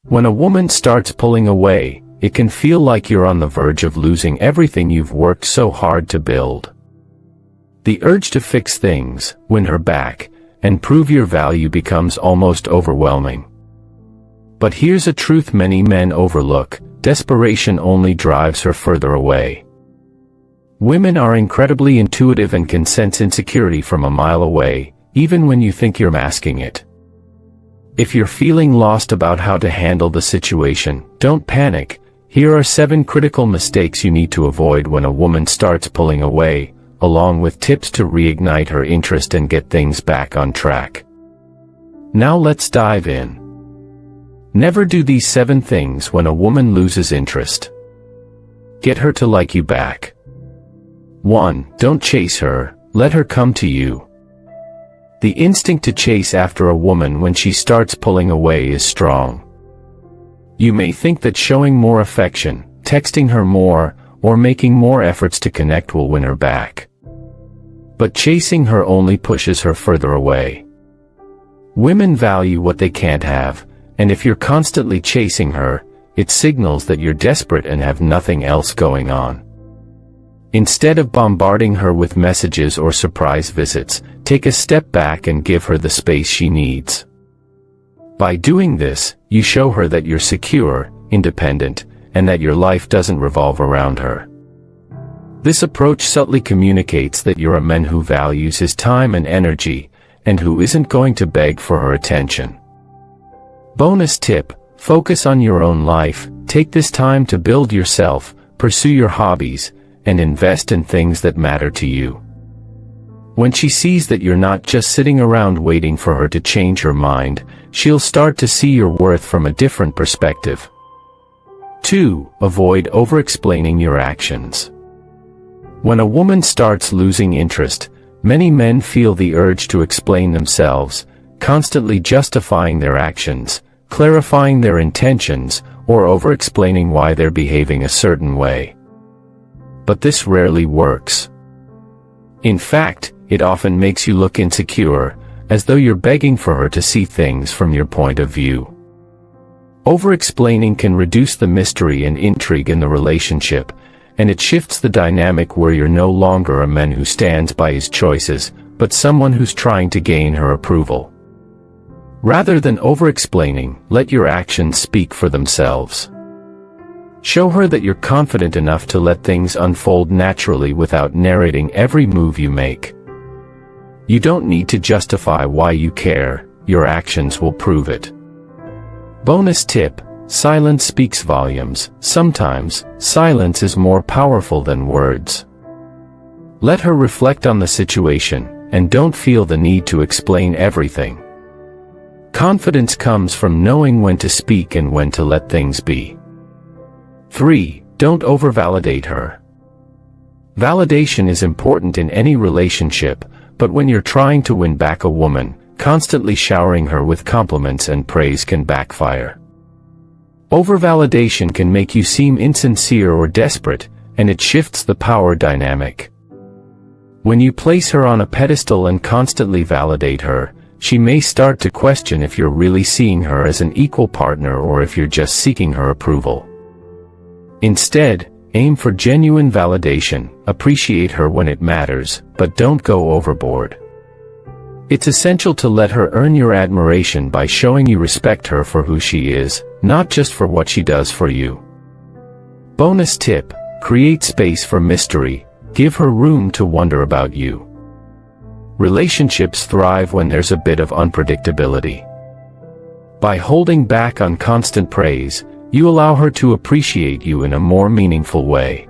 When a woman starts pulling away, it can feel like you're on the verge of losing everything you've worked so hard to build. The urge to fix things, win her back, and prove your value becomes almost overwhelming. But here's a truth many men overlook: desperation only drives her further away. Women are incredibly intuitive and can sense insecurity from a mile away, even when you think you're masking it. If you're feeling lost about how to handle the situation, don't panic. Here are 7 critical mistakes you need to avoid when a woman starts pulling away, along with tips to reignite her interest and get things back on track. Now let's dive in. Never do these 7 things when a woman loses interest. Get her to like you back. 1. Don't chase her, let her come to you. The instinct to chase after a woman when she starts pulling away is strong. You may think that showing more affection, texting her more, or making more efforts to connect will win her back. But chasing her only pushes her further away. Women value what they can't have, and if you're constantly chasing her, it signals that you're desperate and have nothing else going on. Instead of bombarding her with messages or surprise visits, take a step back and give her the space she needs. By doing this, you show her that you're secure, independent, and that your life doesn't revolve around her. This approach subtly communicates that you're a man who values his time and energy, and who isn't going to beg for her attention. Bonus tip: focus on your own life. Take this time to build yourself, pursue your hobbies, and invest in things that matter to you. When she sees that you're not just sitting around waiting for her to change her mind, she'll start to see your worth from a different perspective. 2. Avoid over-explaining your actions. When a woman starts losing interest, many men feel the urge to explain themselves, constantly justifying their actions, clarifying their intentions, or over-explaining why they're behaving a certain way. But this rarely works. In fact, it often makes you look insecure, as though you're begging for her to see things from your point of view. Over-explaining can reduce the mystery and intrigue in the relationship, and it shifts the dynamic where you're no longer a man who stands by his choices, but someone who's trying to gain her approval. Rather than over-explaining, let your actions speak for themselves. Show her that you're confident enough to let things unfold naturally without narrating every move you make. You don't need to justify why you care, your actions will prove it. Bonus tip: silence speaks volumes. Sometimes, silence is more powerful than words. Let her reflect on the situation, and don't feel the need to explain everything. Confidence comes from knowing when to speak and when to let things be. 3. Don't over-validate her. Validation is important in any relationship, but when you're trying to win back a woman, constantly showering her with compliments and praise can backfire. Over-validation can make you seem insincere or desperate, and it shifts the power dynamic. When you place her on a pedestal and constantly validate her, she may start to question if you're really seeing her as an equal partner or if you're just seeking her approval. Instead, aim for genuine validation, appreciate her when it matters, but don't go overboard. It's essential to let her earn your admiration by showing you respect her for who she is, not just for what she does for you. Bonus tip: create space for mystery, give her room to wonder about you. Relationships thrive when there's a bit of unpredictability. By holding back on constant praise, you allow her to appreciate you in a more meaningful way.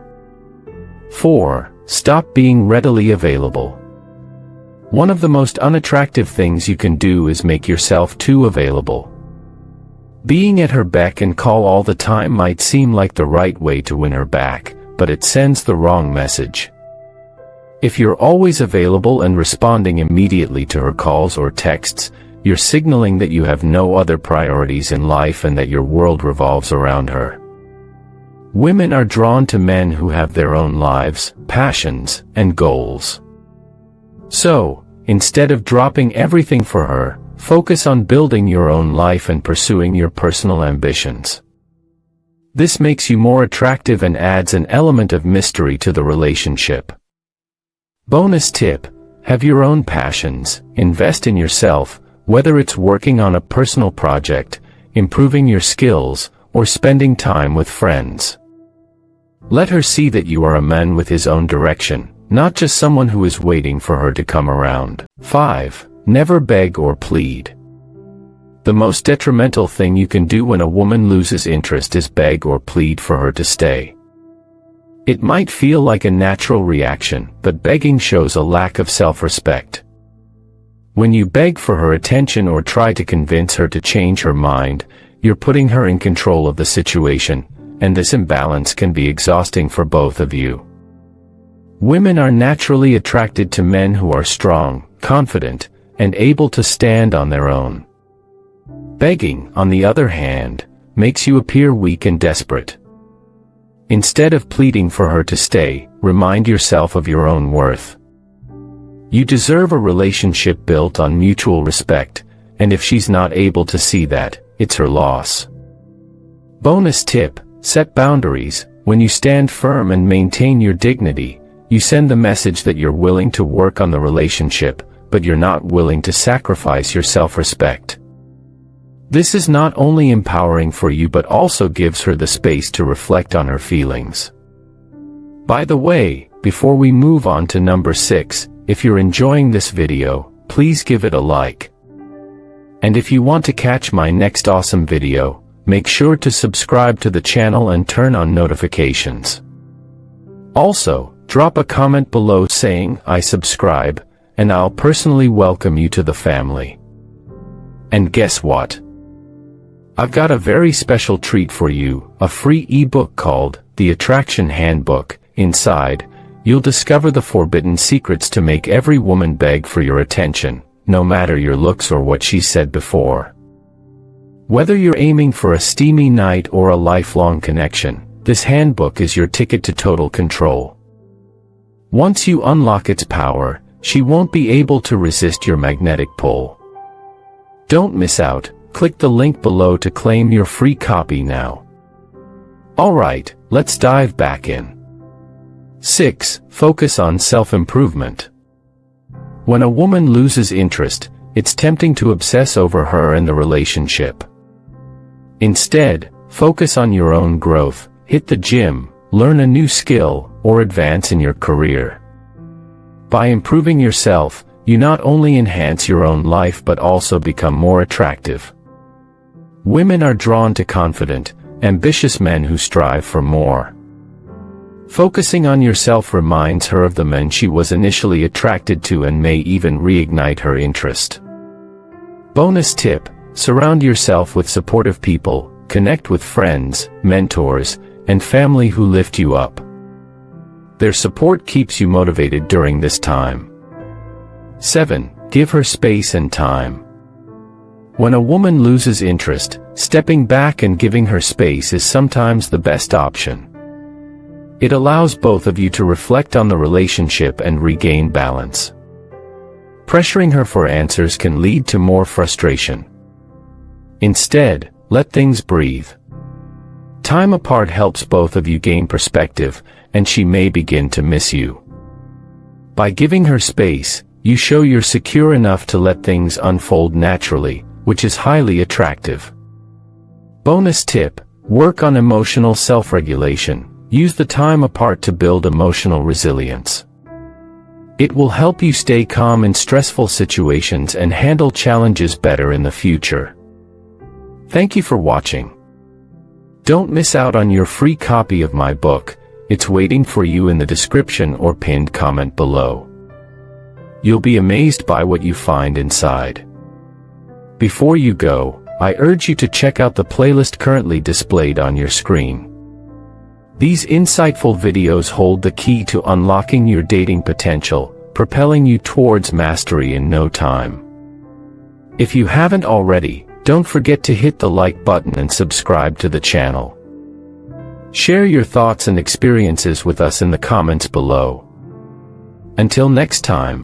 4. Stop being readily available. One of the most unattractive things you can do is make yourself too available. Being at her beck and call all the time might seem like the right way to win her back, but it sends the wrong message. If you're always available and responding immediately to her calls or texts, you're signaling that you have no other priorities in life and that your world revolves around her. Women are drawn to men who have their own lives, passions, and goals. So, instead of dropping everything for her, focus on building your own life and pursuing your personal ambitions. This makes you more attractive and adds an element of mystery to the relationship. Bonus tip: have your own passions, invest in yourself, whether it's working on a personal project, improving your skills, or spending time with friends. Let her see that you are a man with his own direction, not just someone who is waiting for her to come around. 5. Never beg or plead. The most detrimental thing you can do when a woman loses interest is beg or plead for her to stay. It might feel like a natural reaction, but begging shows a lack of self-respect. When you beg for her attention or try to convince her to change her mind, you're putting her in control of the situation, and this imbalance can be exhausting for both of you. Women are naturally attracted to men who are strong, confident, and able to stand on their own. Begging, on the other hand, makes you appear weak and desperate. Instead of pleading for her to stay, remind yourself of your own worth. You deserve a relationship built on mutual respect, and if she's not able to see that, it's her loss. Bonus tip: set boundaries. When you stand firm and maintain your dignity, you send the message that you're willing to work on the relationship, but you're not willing to sacrifice your self-respect. This is not only empowering for you but also gives her the space to reflect on her feelings. By the way, before we move on to number 6, if you're enjoying this video, please give it a like. And if you want to catch my next awesome video, make sure to subscribe to the channel and turn on notifications. Also, drop a comment below saying, "I subscribe," and I'll personally welcome you to the family. And guess what? I've got a very special treat for you, a free ebook called The Attraction Handbook. Inside, you'll discover the forbidden secrets to make every woman beg for your attention, no matter your looks or what she said before. Whether you're aiming for a steamy night or a lifelong connection, this handbook is your ticket to total control. Once you unlock its power, she won't be able to resist your magnetic pull. Don't miss out. Click the link below to claim your free copy now. Alright, let's dive back in. 6. Focus on self-improvement. When a woman loses interest, it's tempting to obsess over her and the relationship. Instead, focus on your own growth, hit the gym, learn a new skill, or advance in your career. By improving yourself, you not only enhance your own life but also become more attractive. Women are drawn to confident, ambitious men who strive for more. Focusing on yourself reminds her of the men she was initially attracted to and may even reignite her interest. Bonus tip: surround yourself with supportive people, connect with friends, mentors, and family who lift you up. Their support keeps you motivated during this time. 7. Give her space and time. When a woman loses interest, stepping back and giving her space is sometimes the best option. It allows both of you to reflect on the relationship and regain balance. Pressuring her for answers can lead to more frustration. Instead, let things breathe. Time apart helps both of you gain perspective, and she may begin to miss you. By giving her space, you show you're secure enough to let things unfold naturally, which is highly attractive. Bonus tip: work on emotional self-regulation. Use the time apart to build emotional resilience. It will help you stay calm in stressful situations and handle challenges better in the future. Thank you for watching. Don't miss out on your free copy of my book. It's waiting for you in the description or pinned comment below. You'll be amazed by what you find inside. Before you go, I urge you to check out the playlist currently displayed on your screen. These insightful videos hold the key to unlocking your dating potential, propelling you towards mastery in no time. If you haven't already, don't forget to hit the like button and subscribe to the channel. Share your thoughts and experiences with us in the comments below. Until next time.